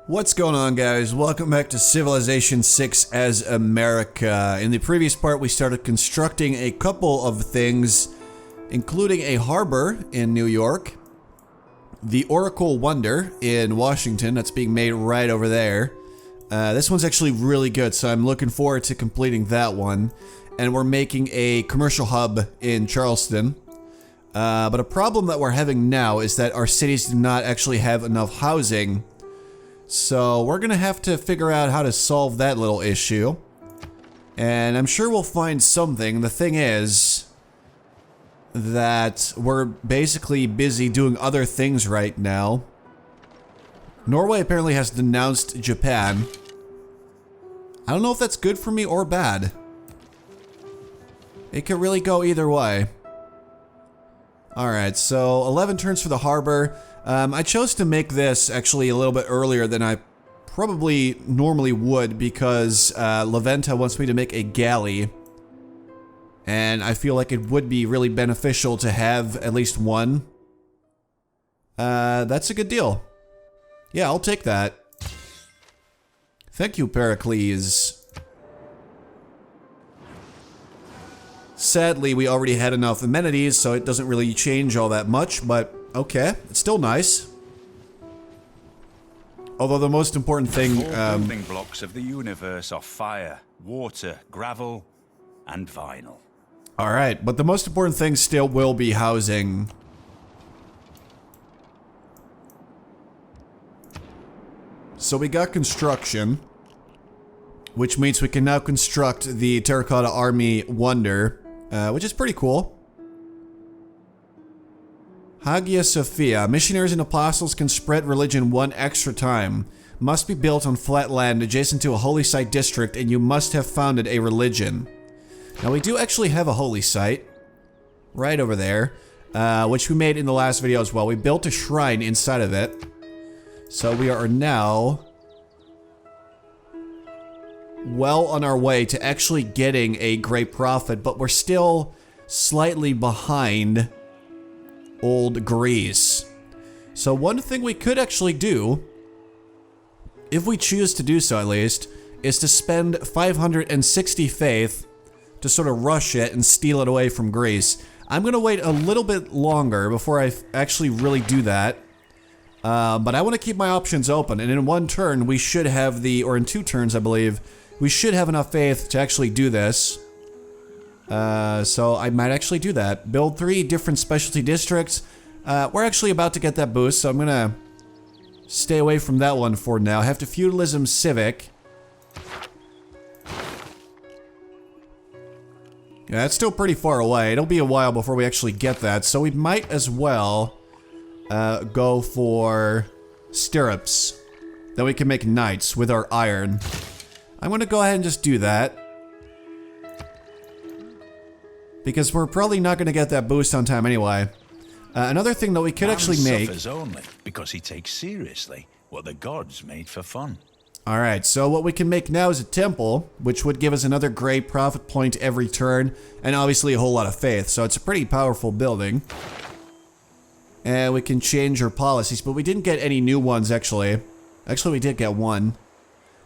What's going on, guys? Welcome back to Civilization 6 as America. In the previous part, we started constructing a couple of things, including a harbor in New York, the Oracle Wonder in Washington, that's being made right over there. This one's actually really good, so I'm looking forward to completing that one. And we're making a commercial hub in Charleston. But a problem that we're having now is that our cities do not actually have enough housing. So we're gonna have to figure out how to solve that little issue. And I'm sure we'll find something. The thing is that we're basically busy doing other things right now. Norway apparently has denounced Japan. I don't know if that's good for me or bad. It could really go either way. Alright, so 11 turns for the harbor. I chose to make this actually a little bit earlier than I probably normally would because Leventa wants me to make a galley. And I feel like it would be really beneficial to have at least one. That's a good deal. Yeah, I'll take that. Thank you, Pericles. Sadly, we already had enough amenities, so it doesn't really change all that much, but okay, it's still nice. Although the most important thing, The four building blocks of the universe are fire, water, gravel, and vinyl. Alright, but the most important thing still will be housing. So we got construction, which means we can now construct the Terracotta Army Wonder, which is pretty cool. Hagia Sophia. Missionaries and apostles can spread religion one extra time. Must be built on flat land adjacent to a holy site district, and you must have founded a religion. Now we do actually have a holy site right over there, which we made in the last video as well. We built a shrine inside of it. So we are now well on our way to actually getting a great profit, but we're still slightly behind old Greece. So one thing we could actually do, if we choose to do so at least, is to spend 560 faith to sort of rush it and steal it away from Greece. I'm gonna wait a little bit longer before I actually really do that. But I want to keep my options open, and in one turn we should have or in 2 turns I believe, we should have enough faith to actually do this. So I might actually do that. Build 3 different specialty districts. We're actually about to get that boost, so I'm gonna stay away from that one for now. Have to feudalism civic. Yeah, that's still pretty far away. It'll be a while before we actually get that, so we might as well go for stirrups. Then we can make knights with our iron. I'm gonna go ahead and just do that, because we're probably not gonna get that boost on time anyway. Another thing that we could actually make. Suffers only because he takes seriously what the gods made for fun. Alright, so what we can make now is a temple, which would give us another great profit point every turn, and obviously a whole lot of faith, so it's a pretty powerful building. And we can change our policies, but we didn't get any new ones actually. Actually, we did get one.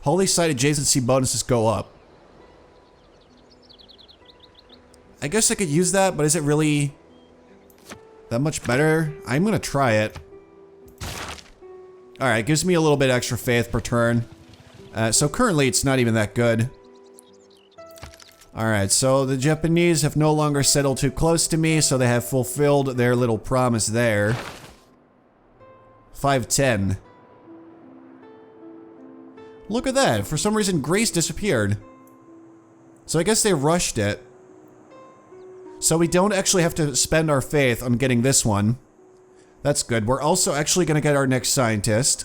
Holy site adjacency bonuses go up. I guess I could use that, but is it really that much better? I'm gonna try it. Alright, gives me a little bit extra faith per turn. So currently it's not even that good. Alright, so the Japanese have no longer settled too close to me, so they have fulfilled their little promise there. 510. Look at that, for some reason Greece disappeared. So I guess they rushed it. So we don't actually have to spend our faith on getting this one. That's good. We're also actually going to get our next scientist.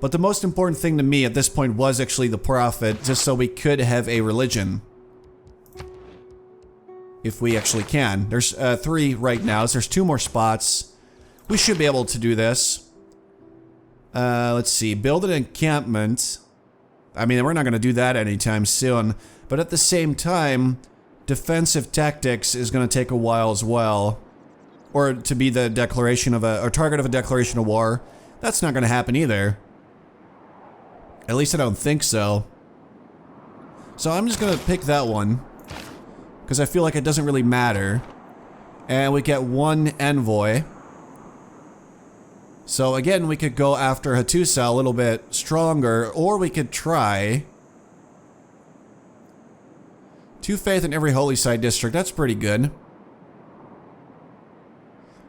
But the most important thing to me at this point was actually the profit, just so we could have a religion. If we actually can. There's 3 right now, so there's 2 more spots. We should be able to do this. Let's see. Build an encampment. I mean, we're not going to do that anytime soon. But at the same time, defensive tactics is going to take a while as well. Or to be the declaration of or target of a declaration of war. That's not going to happen either. At least I don't think so. So I'm just going to pick that one. Because I feel like it doesn't really matter. And we get one envoy. So again, we could go after Hattusa a little bit stronger. Or we could try 2 faith in every holy site district. That's pretty good.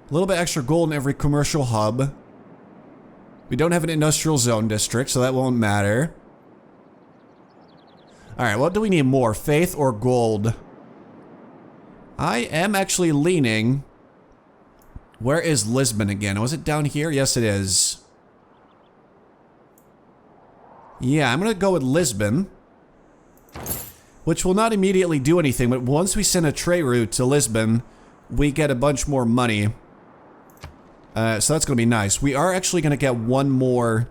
A little bit extra gold in every commercial hub. We don't have an industrial zone district, so that won't matter. Alright, what do we need more? Faith or gold? I am actually leaning. Where is Lisbon again? Was it down here? Yes, it is. Yeah, I'm gonna go with Lisbon. Which will not immediately do anything, but once we send a trade route to Lisbon, we get a bunch more money. So that's gonna be nice. We are actually gonna get one more.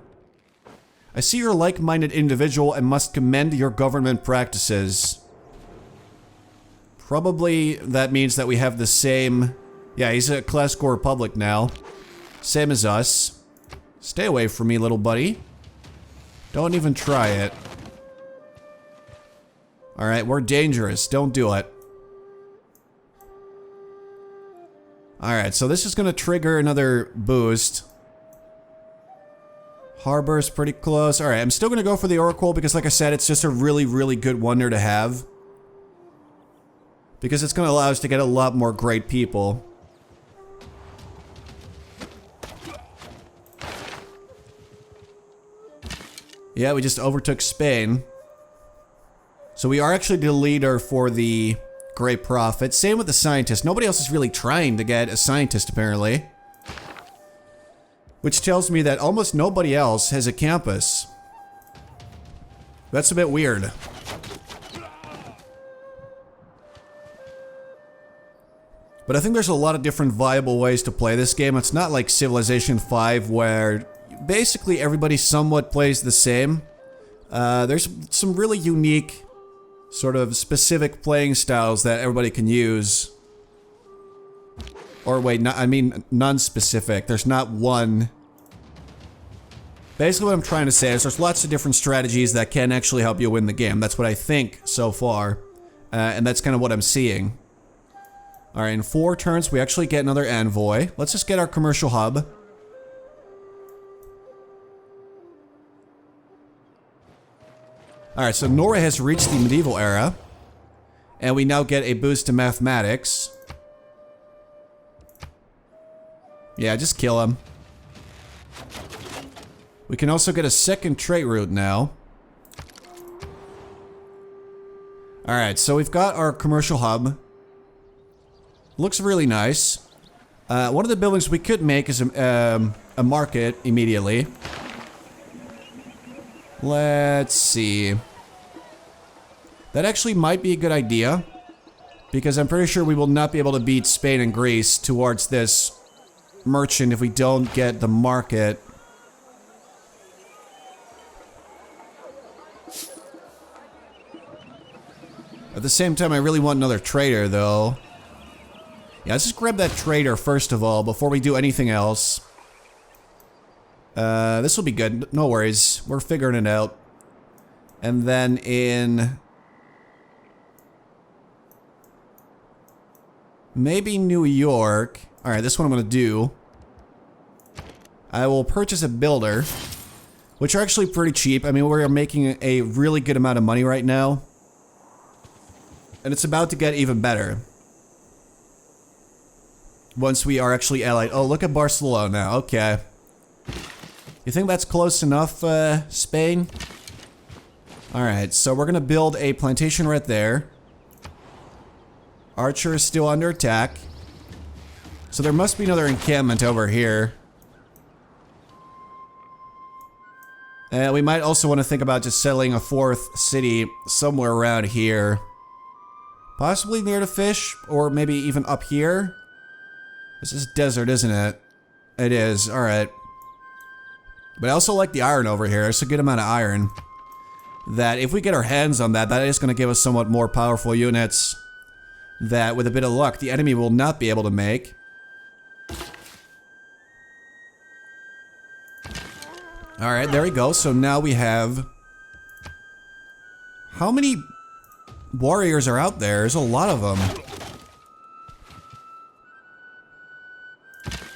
I see you're a like-minded individual and must commend your government practices. Probably that means that we have the same... Yeah, he's a classical republic now. Same as us. Stay away from me, little buddy. Don't even try it. Alright, we're dangerous. Don't do it. Alright, so this is going to trigger another boost. Harbor's pretty close. Alright, I'm still going to go for the Oracle because, like I said, it's just a really, really good wonder to have. Because it's going to allow us to get a lot more great people. Yeah, we just overtook Spain. So we are actually the leader for the Great Prophet. Same with the scientist. Nobody else is really trying to get a scientist, apparently. Which tells me that almost nobody else has a campus. That's a bit weird. But I think there's a lot of different viable ways to play this game. It's not like Civilization 5 where basically everybody somewhat plays the same. There's some really unique, sort of specific playing styles that everybody can use. Or wait, I mean non-specific. There's not one. Basically what I'm trying to say is there's lots of different strategies that can actually help you win the game. That's what I think so far. And that's kind of what I'm seeing. Alright, in 4 turns we actually get another envoy. Let's just get our commercial hub. Alright, so Norway has reached the medieval era. And we now get a boost to mathematics. Yeah, just kill him. We can also get a second trade route now. Alright, so we've got our commercial hub. Looks really nice. One of the buildings we could make is a market immediately. Let's see. That actually might be a good idea. Because I'm pretty sure we will not be able to beat Spain and Greece towards this merchant if we don't get the market. At the same time, I really want another trader, though. Yeah, let's just grab that trader first of all, before we do anything else. This will be good. No worries. We're figuring it out. And then in... maybe New York. Alright, this one I'm gonna do. I will purchase a builder. Which are actually pretty cheap. I mean, we're making a really good amount of money right now. And it's about to get even better. Once we are actually allied. Oh, look at Barcelona now. Okay. You think that's close enough, Spain? Alright, so we're gonna build a plantation right there. Archer is still under attack. So there must be another encampment over here. And we might also want to think about just settling a 4th city somewhere around here. Possibly near the fish, or maybe even up here. This is desert, isn't it? It is, alright. But I also like the iron over here. It's a good amount of iron. That if we get our hands on that, that is going to give us somewhat more powerful units. That, with a bit of luck, the enemy will not be able to make. Alright, there we go. So now we have... How many warriors are out there? There's a lot of them.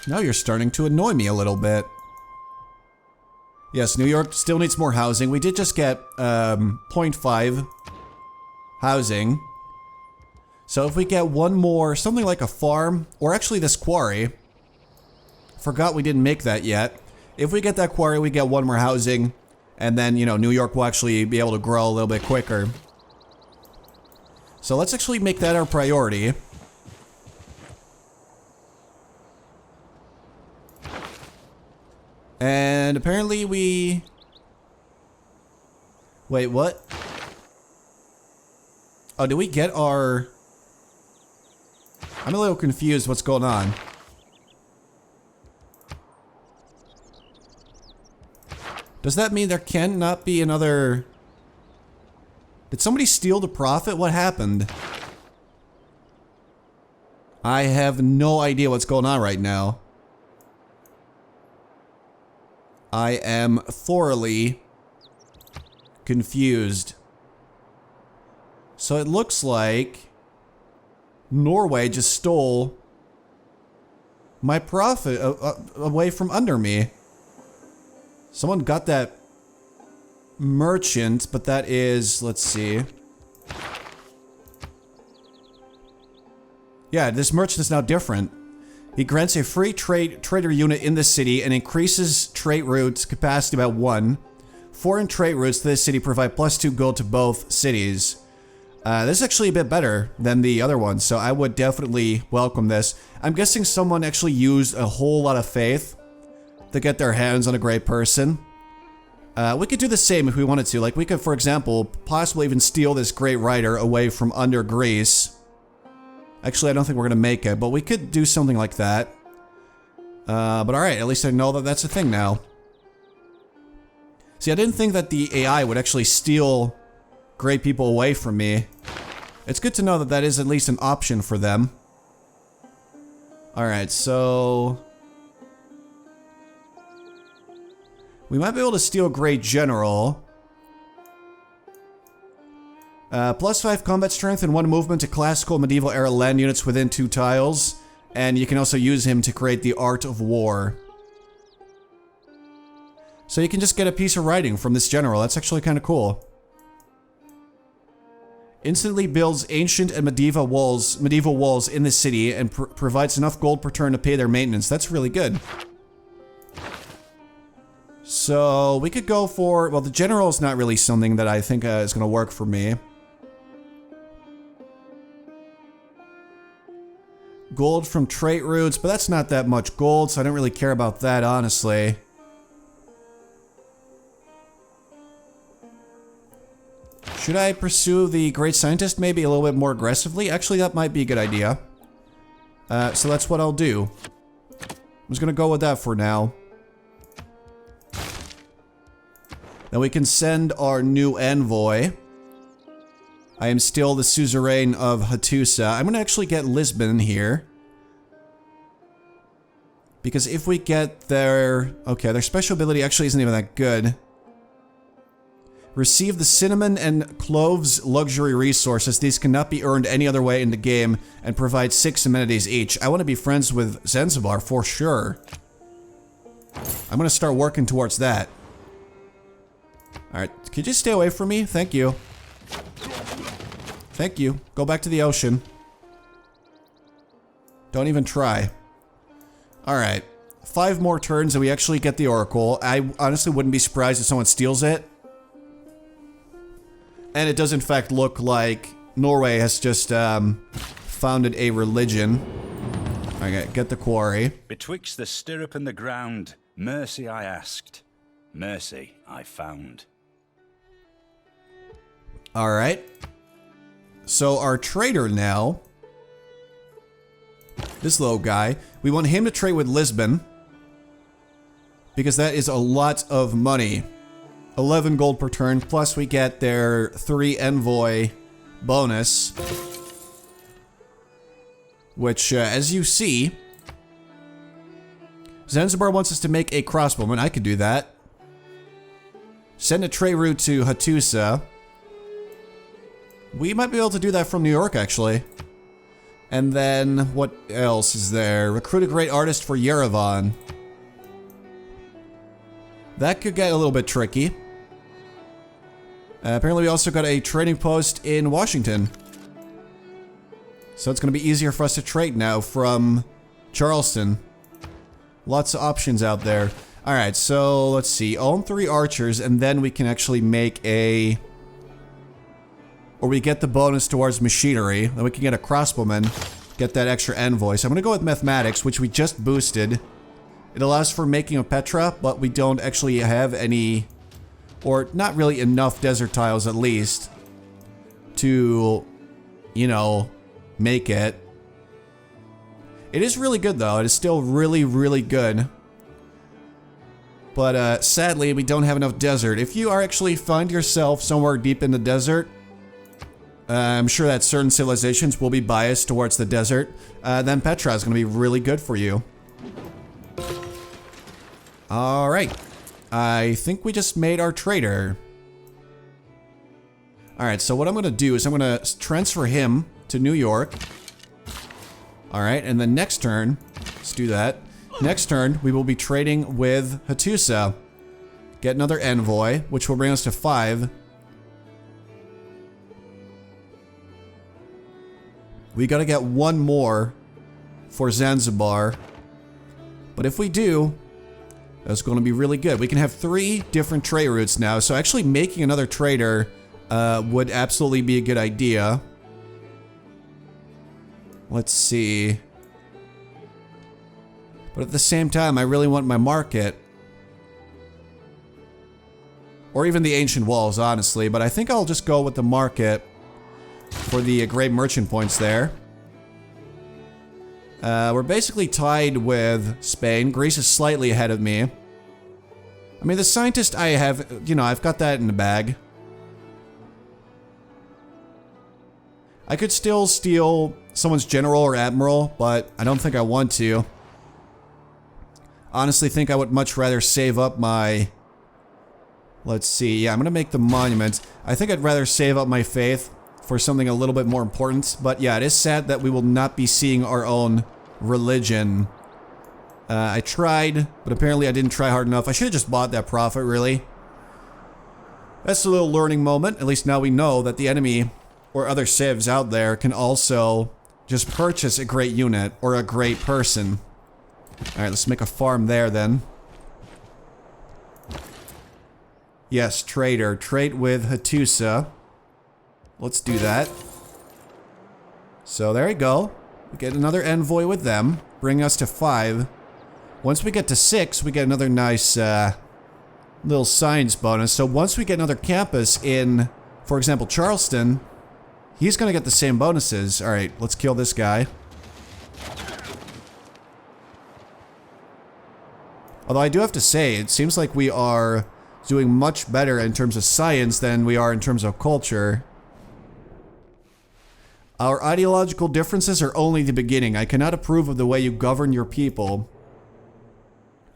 Now you're starting to annoy me a little bit. Yes, New York still needs more housing. We did just get, 0.5 housing. So if we get one more, something like a farm, or actually this quarry. Forgot we didn't make that yet. If we get that quarry, we get one more housing. And then, you know, New York will actually be able to grow a little bit quicker. So let's actually make that our priority. And apparently we... Wait, what? Oh, did we get our... I'm a little confused what's going on. Does that mean there cannot be another... Did somebody steal the profit? What happened? I have no idea what's going on right now. I am thoroughly confused. So it looks like Norway just stole my profit away from under me. Someone got that merchant, but that is, let's see. Yeah, this merchant is now different. He grants a free trader unit in the city and increases trade routes capacity by 1. Foreign trade routes to this city provide +2 gold to both cities. This is actually a bit better than the other one, so I would definitely welcome this. I'm guessing someone actually used a whole lot of faith to get their hands on a great person. We could do the same if we wanted to. Like, we could, for example, possibly even steal this great writer away from under Greece. Actually, I don't think we're gonna make it, but we could do something like that. But alright, at least I know that that's a thing now. See, I didn't think that the AI would actually steal great people away from me. It's good to know that that is at least an option for them. Alright, so... we might be able to steal Great General. +5 combat strength and 1 movement to classical medieval era land units within 2 tiles. And you can also use him to create the Art of War. So you can just get a piece of writing from this general. That's actually kind of cool. Instantly builds ancient and medieval walls in the city and provides enough gold per turn to pay their maintenance. That's really good. So we could go for... well, the general is not really something that I think is going to work for me. Gold from trait routes, but that's not that much gold, so I don't really care about that, honestly. Should I pursue the Great Scientist maybe a little bit more aggressively? Actually, that might be a good idea. So that's what I'll do. I'm just gonna go with that for now. Then we can send our new envoy. I am still the suzerain of Hattusa. I'm gonna actually get Lisbon here. Because if we get their... okay, their special ability actually isn't even that good. Receive the cinnamon and cloves luxury resources. These cannot be earned any other way in the game and provide 6 amenities each. I want to be friends with Zanzibar for sure. I'm gonna start working towards that. Alright, could you stay away from me? Thank you. Thank you. Go back to the ocean. Don't even try. Alright. 5 more turns and we actually get the Oracle. I honestly wouldn't be surprised if someone steals it. And it does in fact look like Norway has just founded a religion. Okay, get the quarry. Betwixt the stirrup and the ground, mercy I asked, mercy I found. Alright. So our trader now, this little guy, we want him to trade with Lisbon. Because that is a lot of money. 11 gold per turn, plus we get their 3 envoy bonus. Which, as you see, Zanzibar wants us to make a crossbowman. I could do that. Send a trade route to Hattusa. We might be able to do that from New York, actually. And then, what else is there? Recruit a great artist for Yerevan. That could get a little bit tricky. Apparently we also got a trading post in Washington. So it's going to be easier for us to trade now from Charleston. Lots of options out there. Alright, so let's see. Own 3 archers, and then we can actually make a... Or we get the bonus towards machinery. Then we can get a crossbowman. Get that extra envoy. So I'm going to go with mathematics, which we just boosted. It allows for making a Petra, but we don't actually have any... Or not really enough desert tiles, at least. To, you know, make it. It is really good, though. It is still really, really good. But sadly, we don't have enough desert. If you are actually find yourself somewhere deep in the desert, I'm sure that certain civilizations will be biased towards the desert. Then Petra is going to be really good for you. Alright. I think we just made our trader. Alright, so what I'm going to do is I'm going to transfer him to New York. Alright, and then next turn, let's do that. Next turn, we will be trading with Hattusa. Get another envoy, which will bring us to 5. We gotta get 1 more for Zanzibar. But if we do, that's going to be really good. We can have 3 different trade routes now, so actually making another trader would absolutely be a good idea. Let's see. But at the same time, I really want my market. Or even the ancient walls, honestly. But I think I'll just go with the market for the great merchant points there. We're basically tied with Spain. Greece is slightly ahead of me. I mean, the scientist I have, you know, I've got that in the bag. I could still steal someone's general or admiral, but I don't think I want to. Honestly, think I would much rather save up my... Let's see, yeah, I'm gonna make the monument. I think I'd rather save up my faith for something a little bit more important. But yeah, it is sad that we will not be seeing our own religion. I tried, but apparently I didn't try hard enough. I should have just bought that prophet, really. That's a little learning moment. At least now we know that the enemy or other civs out there can also just purchase a great unit or a great person. Alright, let's make a farm there then. Yes, trader. Trade with Hattusa. Let's do that. So there we go. We get another envoy with them. Bring us to 5. Once we get to 6, we get another nice little science bonus. So once we get another campus in, for example, Charleston, he's going to get the same bonuses. Alright, let's kill this guy. Although I do have to say, it seems like we are doing much better in terms of science than we are in terms of culture. Our ideological differences are only the beginning. I cannot approve of the way you govern your people.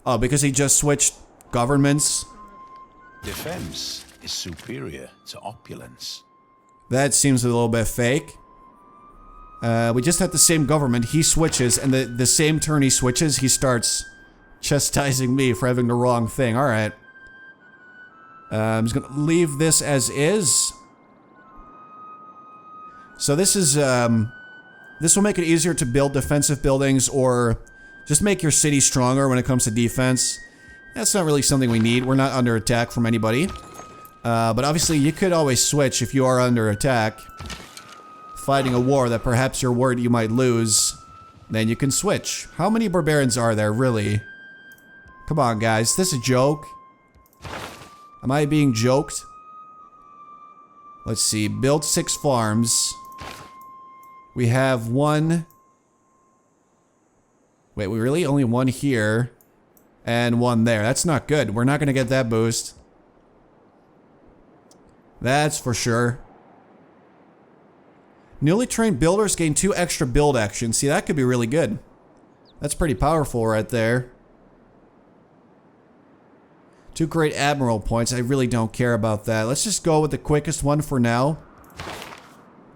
Oh, because he just switched governments? Defense is superior to opulence. That seems a little bit fake. We just had the same government. He switches, and the same turn he switches, he starts chastising me for having the wrong thing. Alright. I'm just gonna leave this as is. So this is, this will make it easier to build defensive buildings or just make your city stronger when it comes to defense. That's not really something we need. We're not under attack from anybody. But obviously you could always switch if you are under attack. Fighting a war that perhaps you're worried you might lose. Then you can switch. How many barbarians are there, really? Come on, guys. Is this a joke? Am I being joked? Let's see. Build 6 farms. We have 1... Wait, we really only 1 here. And 1 there. That's not good. We're not going to get that boost. That's for sure. Newly trained builders gain 2 extra build actions. See, that could be really good. That's pretty powerful right there. 2 Great Admiral points. I really don't care about that. Let's just go with the quickest one for now.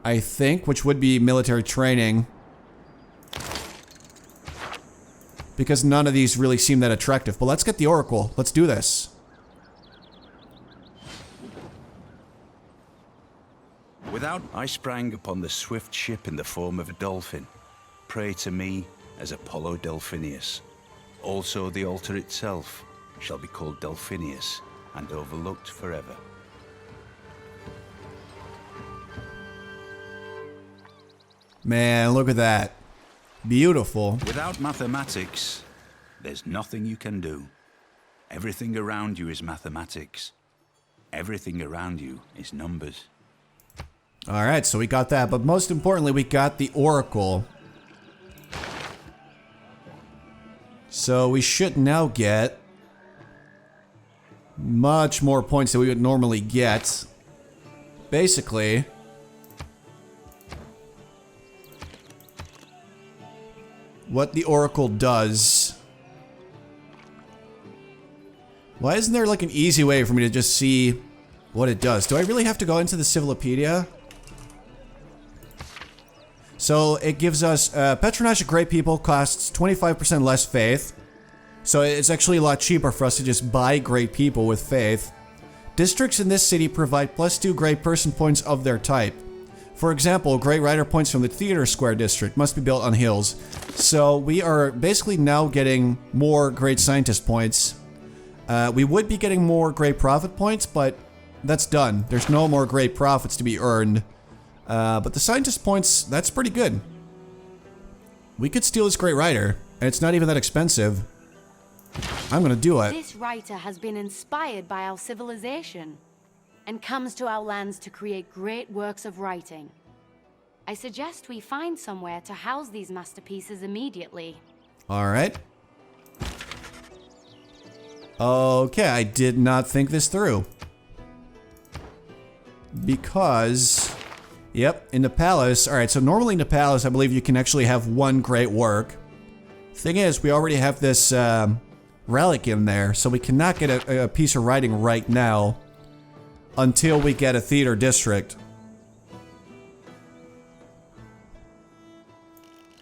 I think, which would be military training. Because none of these really seem that attractive. But let's get the Oracle. Let's do this. Without I sprang upon the swift ship in the form of a dolphin. Pray to me as Apollo Delphinius. Also the altar itself shall be called Delphinius and overlooked forever. Man, look at that. Beautiful. Without mathematics, there's nothing you can do. Everything around you is mathematics. Everything around you is numbers. Alright, so we got that, but most importantly, we got the Oracle. So we should now get much more points than we would normally get. Basically, what the Oracle does. Why isn't there like an easy way for me to just see what it does? Do I really have to go into the Civilopedia? So it gives us patronage of great people costs 25% less faith. So it's actually a lot cheaper for us to just buy great people with faith. Districts in this city provide +2 great person points of their type. For example, great writer points from the Theater Square district must be built on hills. So we are basically now getting more great scientist points. We would be getting more great prophet points, but that's done. There's no more great prophets to be earned. But the scientist points, that's pretty good. We could steal this great writer, and it's not even that expensive. I'm gonna do it. This writer has been inspired by our civilization and comes to our lands to create great works of writing. I suggest we find somewhere to house these masterpieces immediately. Alright. Okay, I did not think this through. Because... Yep, in the palace. Alright, so normally in the palace, I believe you can actually have 1 great work. Thing is, we already have this relic in there, so we cannot get a piece of writing right now until we get a theater district.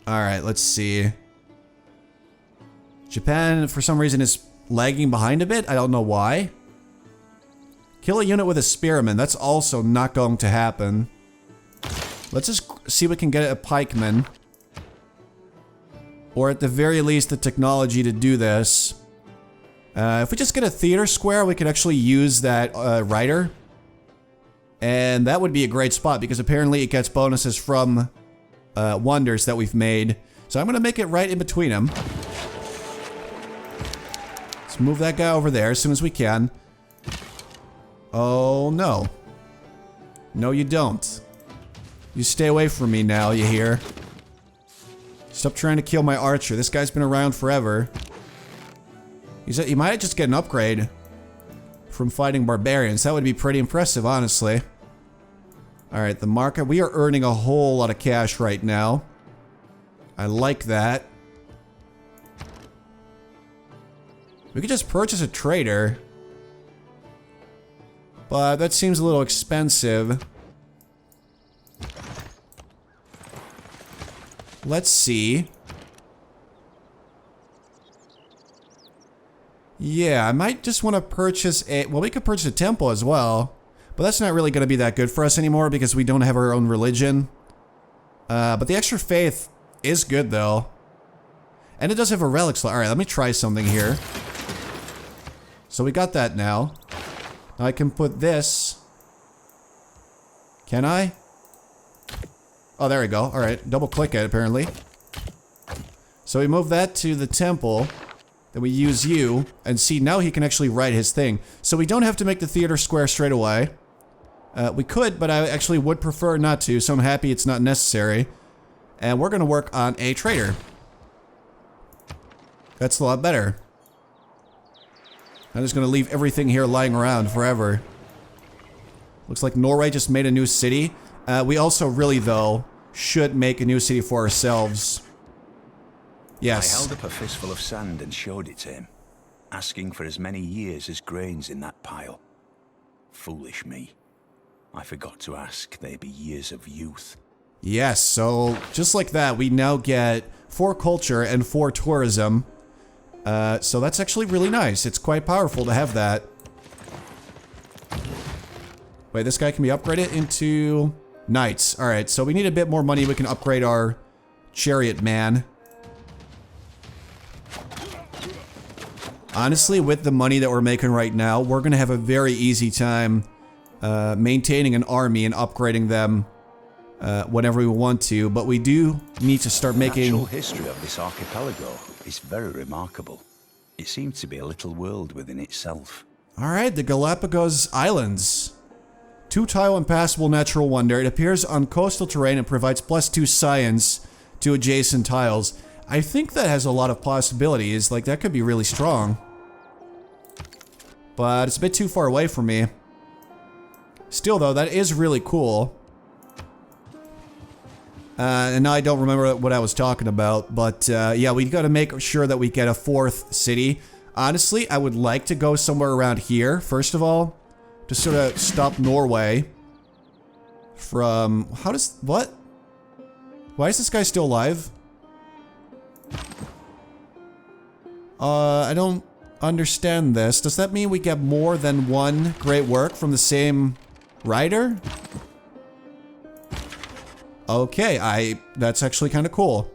Alright, let's see. Japan, for some reason, is lagging behind a bit. I don't know why. Kill a unit with a spearman. That's also not going to happen. Let's just see if we can get a pikeman. Or at the very least, the technology to do this. If we just get a theater square, we could actually use that writer. And that would be a great spot, because apparently it gets bonuses from wonders that we've made. So I'm going to make it right in between them. Let's move that guy over there as soon as we can. Oh, no. No, you don't. You stay away from me now, you hear? Stop trying to kill my archer. This guy's been around forever. He might just get an upgrade from fighting barbarians. That would be pretty impressive, honestly. Alright, the market. We are earning a whole lot of cash right now. I like that. We could just purchase a trader. But that seems a little expensive. Let's see. Yeah, I might just want to purchase a... Well, we could purchase a temple as well. But that's not really going to be that good for us anymore because we don't have our own religion. But the extra faith is good, though. And it does have a relic slot. Alright, let me try something here. So we got that now. Now I can put this... Can I? Oh, there we go. Alright, double click it, apparently. So we move that to the temple. Then we use you. And see, now he can actually write his thing. So we don't have to make the theater square straight away. We could, but I actually would prefer not to, so I'm happy it's not necessary. And we're gonna work on a trader. That's a lot better. I'm just gonna leave everything here lying around forever. Looks like Norway just made a new city. We also really, though, should make a new city for ourselves. Yes. I held up a fistful of sand and showed it to him. asking for as many years as grains in that pile. Foolish me. I forgot to ask they be years of youth. Yes, so just like that, we now get 4 culture and 4 tourism. So that's actually really nice. It's quite powerful to have that. Wait, this guy can be upgraded into knights. Alright, so we need a bit more money. We can upgrade our chariot man. Honestly, with the money that we're making right now, we're going to have a very easy time maintaining an army and upgrading them whenever we want to. But we do need to start making... The natural history of this archipelago is very remarkable. It seems to be a little world within itself. Alright, the Galapagos Islands. 2-tile impassable natural wonder. It appears on coastal terrain and provides +2 science to adjacent tiles. I think that has a lot of possibilities. Like, that could be really strong. But it's a bit too far away from me. Still, though, that is really cool. And now I don't remember what I was talking about. But, yeah, we gotta make sure that we get a 4th city. Honestly, I would like to go somewhere around here, first of all. To sort of stop Norway from... How does... What? Why is this guy still alive? I don't understand this. Does that mean we get more than 1 great work from the same writer? Okay, that's actually kind of cool.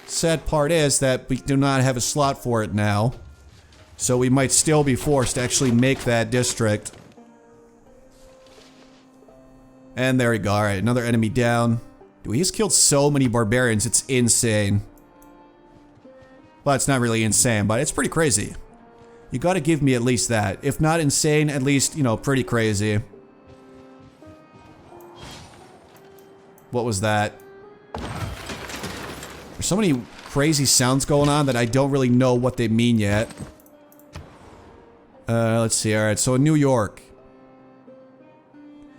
Sad part is that we do not have a slot for it now. So we might still be forced to actually make that district. And there we go. Alright, another enemy down. Dude, he's killed so many barbarians, it's insane. Well, it's not really insane, but it's pretty crazy. You gotta give me at least that. If not insane, at least, you know, pretty crazy. What was that? There's so many crazy sounds going on that I don't really know what they mean yet. Let's see. Alright, so in New York.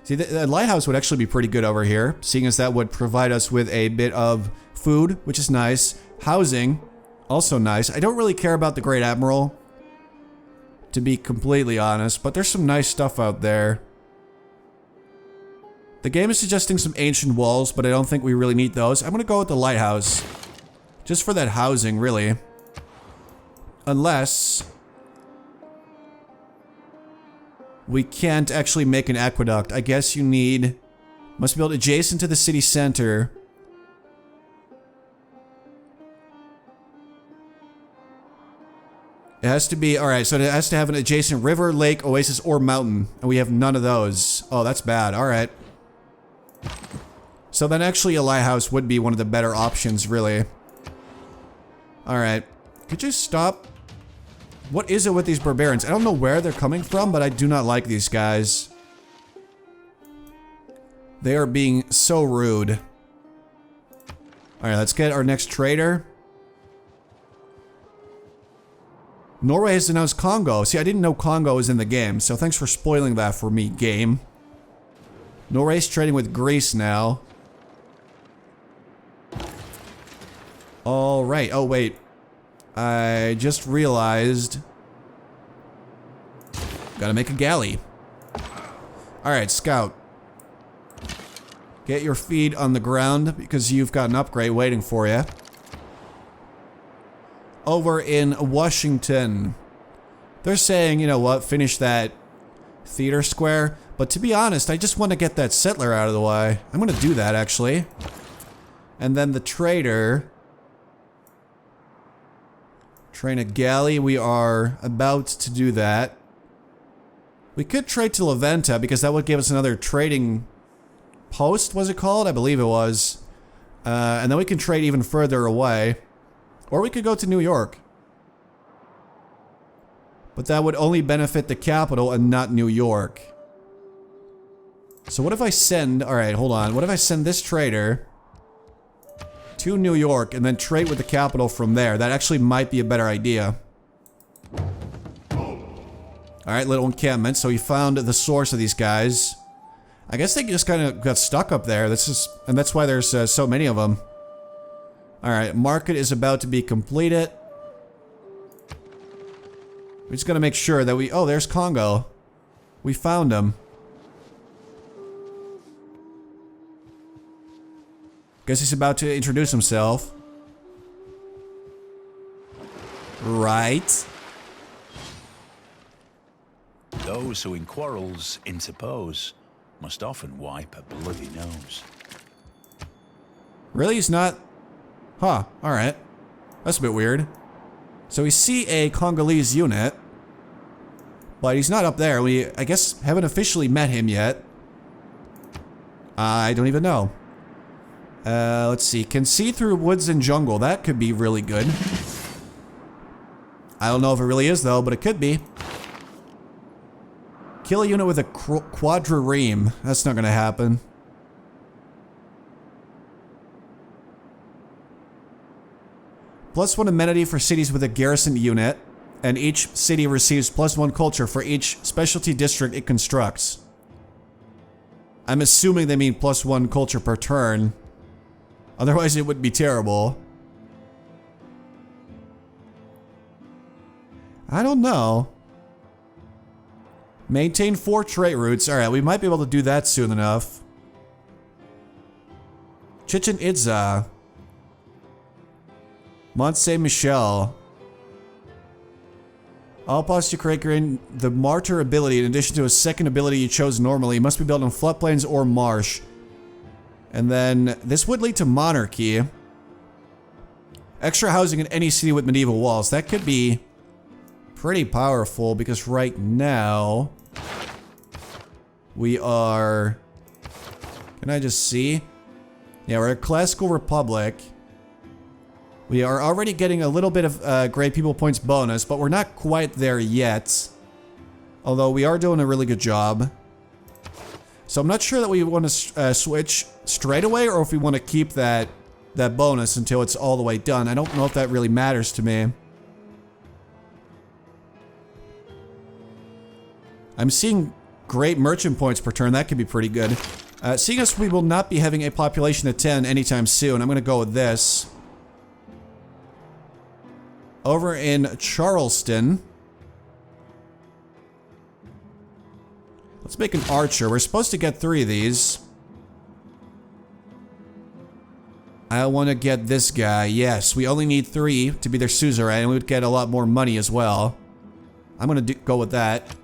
See, the lighthouse would actually be pretty good over here, seeing as that would provide us with a bit of food, which is nice. Housing, also nice. I don't really care about the Great Admiral, to be completely honest, but there's some nice stuff out there. The game is suggesting some ancient walls, but I don't think we really need those. I'm gonna go with the lighthouse. Just for that housing, really. Unless... we can't actually make an aqueduct. I guess you need... must be built adjacent to the city center. It has to be... alright, so it has to have an adjacent river, lake, oasis, or mountain. And we have none of those. Oh, that's bad. Alright. So then actually a lighthouse would be one of the better options, really. Alright. Could you stop... what is it with these barbarians? I don't know where they're coming from, but I do not like these guys. They are being so rude. Alright, let's get our next trader. Norway has announced Congo. See, I didn't know Congo was in the game, so thanks for spoiling that for me, game. Norway's trading with Greece now. Alright, oh wait. I just realized... gotta make a galley. Alright, scout. Get your feet on the ground because you've got an upgrade waiting for you. Over in Washington. They're saying, you know what, finish that theater square. But to be honest, I just want to get that settler out of the way. I'm gonna do that, actually. And then the trader... train a galley, we are about to do that. We could trade to Leventa because that would give us another trading post, was it called? I believe it was. And then we can trade even further away. Or we could go to New York. But that would only benefit the capital and not New York. So what if I send... alright, hold on. What if I send this trader... to New York and then trade with the capital from there? That actually might be a better idea. Alright, little encampment. So we found the source of these guys. I guess they just kind of got stuck up there. And that's why there's so many of them. Alright, market is about to be completed. We just gotta make sure that we... Oh, there's Congo. We found him. Guess he's about to introduce himself. Right. Those who in quarrels interpose must often wipe a bloody nose. Really? He's not... Huh. Alright. That's a bit weird. So we see a Congolese unit. But he's not up there. We, I guess, haven't officially met him yet. I don't even know. Let's see. Can see through woods and jungle. That could be really good. I don't know if it really is, though, but it could be. Kill a unit with a quadrireme. That's not gonna happen. +1 amenity for cities with a garrison unit. And each city receives +1 culture for each specialty district it constructs. I'm assuming they mean +1 culture per turn. Otherwise it would be terrible. I don't know. Maintain 4 trade routes. Alright, we might be able to do that soon enough. Chichen Itza. Mont Saint Michel. All posture creating the martyr ability, in addition to a second ability you chose normally, must be built on floodplains or marsh. And then this would lead to monarchy. Extra housing in any city with medieval walls. That could be pretty powerful because right now we are... Can I just see? Yeah, we're a classical republic. We are already getting a little bit of great people points bonus, but we're not quite there yet. Although we are doing a really good job. So I'm not sure that we want to switch straight away or if we want to keep that bonus until it's all the way done. I don't know if that really matters to me. I'm seeing great merchant points per turn. That could be pretty good. Seeing as we will not be having a population of 10 anytime soon, I'm going to go with this. Over in Charleston. Let's make an archer. We're supposed to get 3 of these. I want to get this guy. Yes, we only need 3 to be their suzerain, and we would get a lot more money as well. I'm going to go with that.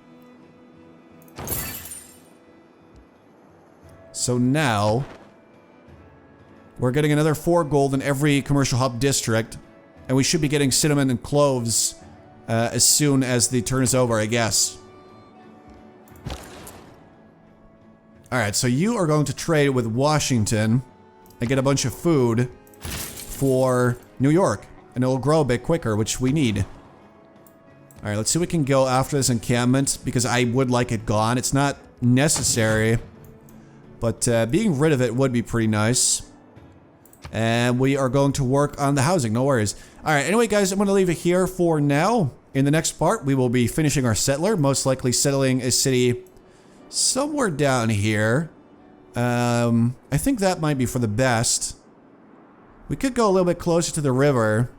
So now, we're getting another 4 gold in every commercial hub district. And we should be getting cinnamon and cloves as soon as the turn is over, I guess. Alright, so you are going to trade with Washington and get a bunch of food for New York. And it'll grow a bit quicker, which we need. Alright, let's see if we can go after this encampment, because I would like it gone. It's not necessary, but being rid of it would be pretty nice. And we are going to work on the housing, no worries. Alright, anyway guys, I'm going to leave it here for now. In the next part, we will be finishing our settler, most likely settling a city somewhere down here. I think that might be for the best. We could go a little bit closer to the river.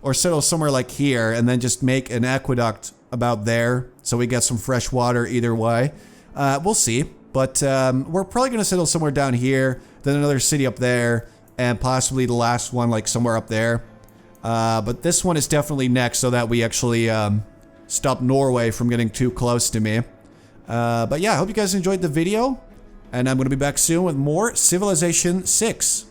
Or settle somewhere like here, and then just make an aqueduct about there, so we get some fresh water either way. We'll see. But we're probably going to settle somewhere down here, then another city up there, and possibly the last one like somewhere up there. But this one is definitely next so that we actually stop Norway from getting too close to me. But yeah, I hope you guys enjoyed the video, and I'm going to be back soon with more Civilization 6.